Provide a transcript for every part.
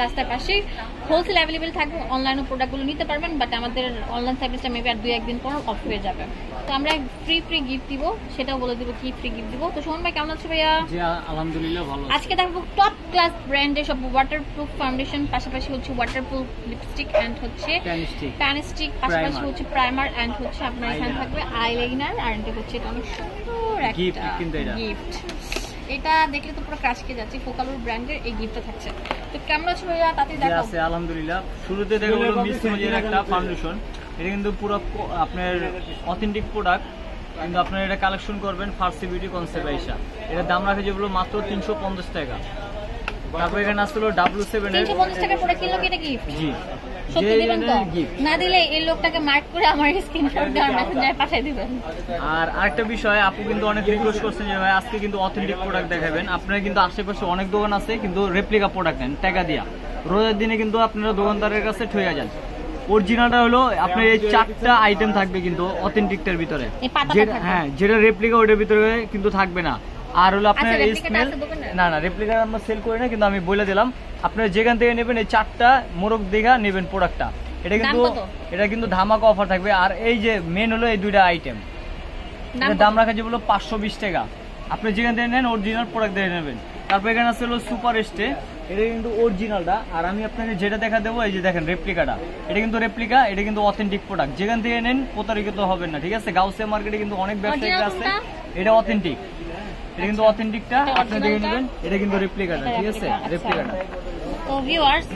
রাস্তার পাশে wholesale available থাকবে, অনলাইনে প্রোডাক্টগুলো নিতে পারবেন, বাট আমাদের অনলাইন সার্ভিসটা মেবি আর 2-1 দিন পর অফ হয়ে যাবে। তো আমরা ফ্রি গিফট দিব, সেটাও বলে দিব কি ফ্রি গিফট দিব। তো সুমন ভাই কেমন আছো ভাইয়া? জি আলহামদুলিল্লাহ ভালো আছি। আজকে দেখো টপ ক্লাস ব্র্যান্ডের সব ওয়াটারপ্রুফ ফাউন্ডেশন, পাশাপাশি হচ্ছে ওয়াটারপ্রুফ লিপস্টিক এন্ড হচ্ছে প্যান স্টিক, পাশাপাশি হচ্ছে প্রাইমার এন্ড হচ্ছে আপনার এখানে থাকবে আইলাইনার, আর এটা হচ্ছে এটা অনেক সুন্দর একটা গিফট। এটা দেখলে তো পুরো ক্রাশকে যাচ্ছে, ফোকালুর ব্র্যান্ডের এই গিফটটা থাকছে। তো কেমন আছো ভাইয়া? তাতে দেখো আছে আলহামদুলিল্লাহ। শুরুতে দেখো হলো মিস মজির একটা ফাউন্ডেশন, এটা কিন্তু পুরো আপনার অথেন্টিক প্রোডাক্ট, কিন্তু আপনারা এটা কালেকশন করবেন ফার্সি বিউটি কনসেপ্ট আইসা। এটার দাম রাখে যেগুলো মাত্র 350 টাকা। তারপর এখানে আসলো W7 এর 350 টাকা পড়ে কিলো কি এটা গিফট? জি সত্যি দিবেন তো? না দিলে এই লোকটাকে মার্ক করে আমার স্ক্রিনশট দিয়ে মেসেঞ্জারে পাঠিয়ে দিবেন। আর আরেকটা বিষয়, আপু কিন্তু অনেক রিকোয়েস্ট করছেন যে ভাই আজকে কিন্তু অথেন্টিক প্রোডাক্ট দেখাবেন। আপনারা কিন্তু আশেপাশে অনেক দোকান আছে কিন্তু রেপ্লিকা প্রোডাক্ট নেন টাকা দিয়া, রোজার দিনে কিন্তু আপনারা দোকানদারের কাছে ঠকে যান। অরিজিনালটা হলো আপনার এই 4টা আইটেম থাকবে কিন্তু অথেন্টিকটার ভিতরে, হ্যাঁ যেটা রেপ্লিকা ওটার ভিতরে কিন্তু থাকবে না। আর হলো আপনার এই স্মেল, না রেপ্লিকা আমরা সেল করি না, কিন্তু আমি বলে দিলাম আপনারা যেখান থেকে নেবেন এই 4টা মোরগ দেখা নেবেন প্রোডাক্টটা। এটা কিন্তু ধামাকা অফার থাকবে। আর এই যে মেন হলো এই 2টা আইটেম, এটার দাম রাখা যে বলো 520 টাকা। আপনি যেখান থেকে নেন অরিজিনাল প্রোডাক্ট দিয়ে নেবেন। তারপর এখানে আছে হলো সুপার স্টে, এটা কিন্তু অরিজিনালটা। আর আমি আপনাকে যেটা দেখা দেবো এই যে দেখেন রেপ্লিকাটা, এটা কিন্তু রেপ্লিকা, এটা কিন্তু অথেন্টিক প্রোডাক্ট। যেখান থেকে নেন প্রতারিত হবেন না, ঠিক আছে? গাউসিয়া মার্কেটে কিন্তু অনেক ব্যবসায়ী আছে, এটা অথেন্টিক, এটা কিন্তু অথেন্টিকটা আপনি দেখে নেবেন। এটা কিন্তু রেপ্লিকাটা, ঠিক আছে? রেপ্লিকাটা। তো ভিউয়ার্স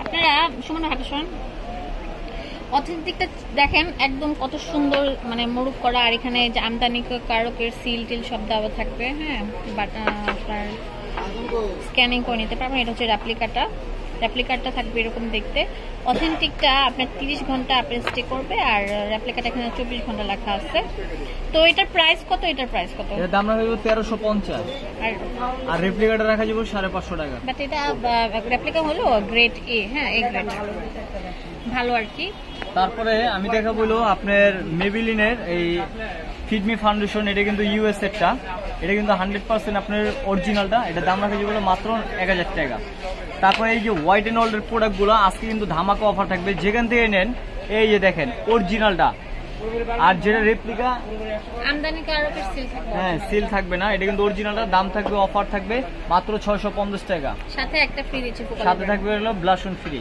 আপনারা সুমন হাতে শুনুন, অথেন্টিকটা দেখেন একদম কত সুন্দর, মানে মুরুখ করা। আর এখানে যে আমদানি কারকের সিল টিল সব দেওয়া থাকবে, হ্যাঁ, বাট আপনার স্ক্যানিং করে নিতে পারবেন। এটা হচ্ছে রেপ্লিকাটা থাকবে এরকম দেখতে। অথেন্টিকটা আপনার 30 ঘন্টা আপনি স্টে করবে, আর রেপ্লিকাটা এখানে 24 ঘন্টা লেখা আছে। তো এটার প্রাইস কত? এটার দাম রাখা যাবে 1350, আর রেপ্লিকাটা রাখা যাবে 550 টাকা। বাট এটা রেপ্লিকা হলো গ্রেড এ, হ্যাঁ এ গ্রেড, ভালো আর কি। তারপরে আমি দেখাবো হলো আপনার মেবিলিনের এই ফিডমি ফাউন্ডেশন, এটা কিন্তু ইউএস এরটা, এটা কিন্তু 100% আপনার অরিজিনালটা। এটা দাম রাখা যাবে মাত্র 1000 টাকা। তারপরে এই যে হোয়াইট এন্ড ওল্ডের প্রোডাক্টগুলো আজকে কিন্তু ধামাকা অফার থাকবে, যেখান থেকে নেন এই যে দেখেন অরিজিনালটা। আর যেটা রেপ্লিকা আমদানি কারকের সিল থাকবে, হ্যাঁ সিল থাকবে না, এটা কিন্তু অরিজিনালটা। দাম থাকবে অফার থাকবে মাত্র 650 টাকা, সাথে একটা ফ্রি দিচ্ছে, সাথে থাকবে হলো ব্লাশন ফ্রি।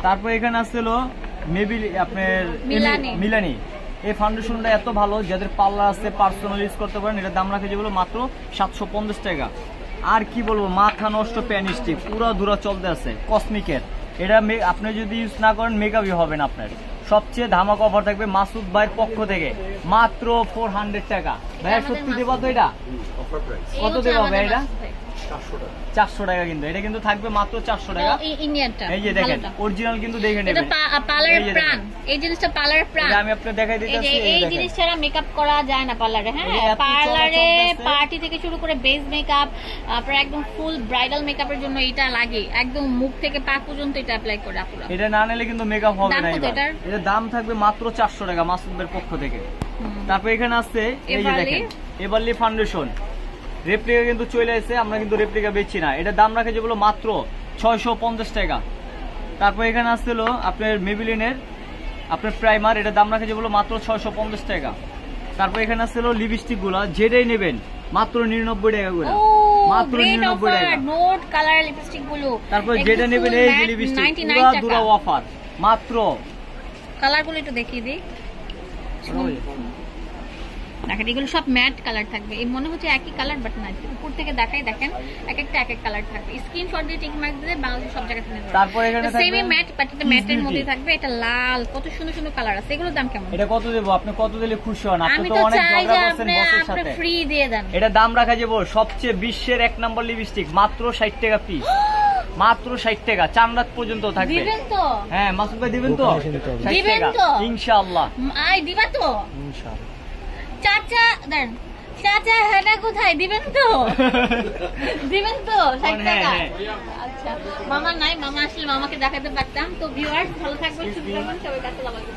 তারপর এখানে আসছে হলো আপনার মিলানি, এই ফাউন্ডেশনটা এত ভালো, যাদের পার্লার আছে পার্সোনাল ইউজ করতে পারেন। এটার দাম রাখে যেগুলো মাত্র 750 টাকা। আর কি বলবো, মাথা নষ্ট প্যান স্টিক পুরো দূরা চলতে আছে কসমিকের, এটা আপনি যদি ইউজ না করেন মেকআপই হবে না আপনার। সবচেয়ে ধামাকা অফার থাকবে মাসুদ ভাইয়ের পক্ষ থেকে মাত্র 400 টাকা। ভাইয়া সত্যি দেবা তো? এটা কত দেবা ভাই? এটা 400 টাকা, কিন্তু এটা কিন্তু থাকবে মাত্র 400 টাকা। এই যে দেখেন অরিজিনাল, কিন্তু দেখে নেবেন এই জিনিসটা পার্লারের প্রাণ। আমি আপনাকে দেখাই দিতেছি, এই জিনিস ছাড়া মেকআপ করা যায় না পার্লারে। হ্যাঁ, পার্লারে পার্টি থেকে শুরু করে বেস মেকআপ, আপনার একদম ফুল ব্রাইডাল মেকআপের জন্য এটা লাগে, একদম মুখ থেকে পা পর্যন্ত এটা অ্যাপ্লাই করে আপুরা। এটা না নিলে কিন্তু মেকআপ হবে না। এটার দাম থাকবে মাত্র 400 টাকা মাসুদ ভাইয়ের পক্ষ থেকে। তারপর এখানে আছে এই যে দেখেন এভারলি ফাউন্ডেশন, রেপ্লিকা কিন্তু চলে আসছে, আমরা কিন্তু রেপ্লিকা বেচছি না। এটার দাম রাখে যেগুলো মাত্র 650 টাকা। তারপর এখানে আসছিল আপনার মেবিলিনের আপনার প্রাইমার, এটার দাম রাখে যেগুলো মাত্র 650 টাকা। তারপর এখানে আসছিল লিপস্টিক গুলা, যেটাই নেবেন মাত্র 99 টাকা করে, মাত্র 99 টাকা নোট কালার লিপস্টিক গুলো। তারপর যেটা নেবেন এই যে লিপস্টিক পুরো দুরা অফার মাত্র। কালার গুলো একটু দেখিয়ে দিই, দেখেন এগুলো সব ম্যাট কালার থাকবে। এই মনে হচ্ছে একই কালার, বাট না, উপর থেকে দেখাই দেখেন এক একটা এক এক কালার থাকবে। স্ক্রিনশট দিয়ে টিক মার্ক দিলে বাংলাদেশ সব জায়গায় নিতে পারবেন। তারপর এখানে থাকবে সেমি ম্যাট, বাট এটা ম্যাটের মধ্যে থাকবে। এটা লাল, কত সুন্দর সুন্দর কালার আছে। এগুলোর দাম কেমন? এটা কত দেব? আপনি কত দিলে খুশি হন? আপনি তো অনেক ঝগড়া করছেন বসের সাথে, আপনি ফ্রি দিয়ে দেন। এটা দাম রাখা যাব সবচেয়ে বিশ্বের 1 নম্বর লিপস্টিক মাত্র 60 টাকা পিস, মাত্র 60 টাকা, চামড়াত পর্যন্ত থাকবে। দিবেন তো? হ্যাঁ মাসুদ ভাই দিবেন তো? দিবেন তো ইনশাআল্লাহ। আই দিবা তো ইনশাআল্লাহ। চাচা দেন, চাচা হেনা কোথায়? দিবেন তো? দিবেন তো 60 টাকা? আচ্ছা, মামা নাই, মামা আসলে মামাকে দেখাতে পারতাম। তো ভিউয়ার্স ভালো থাকবেন, সুস্থ থাকবেন, সবাই কাছে লাগাবেন।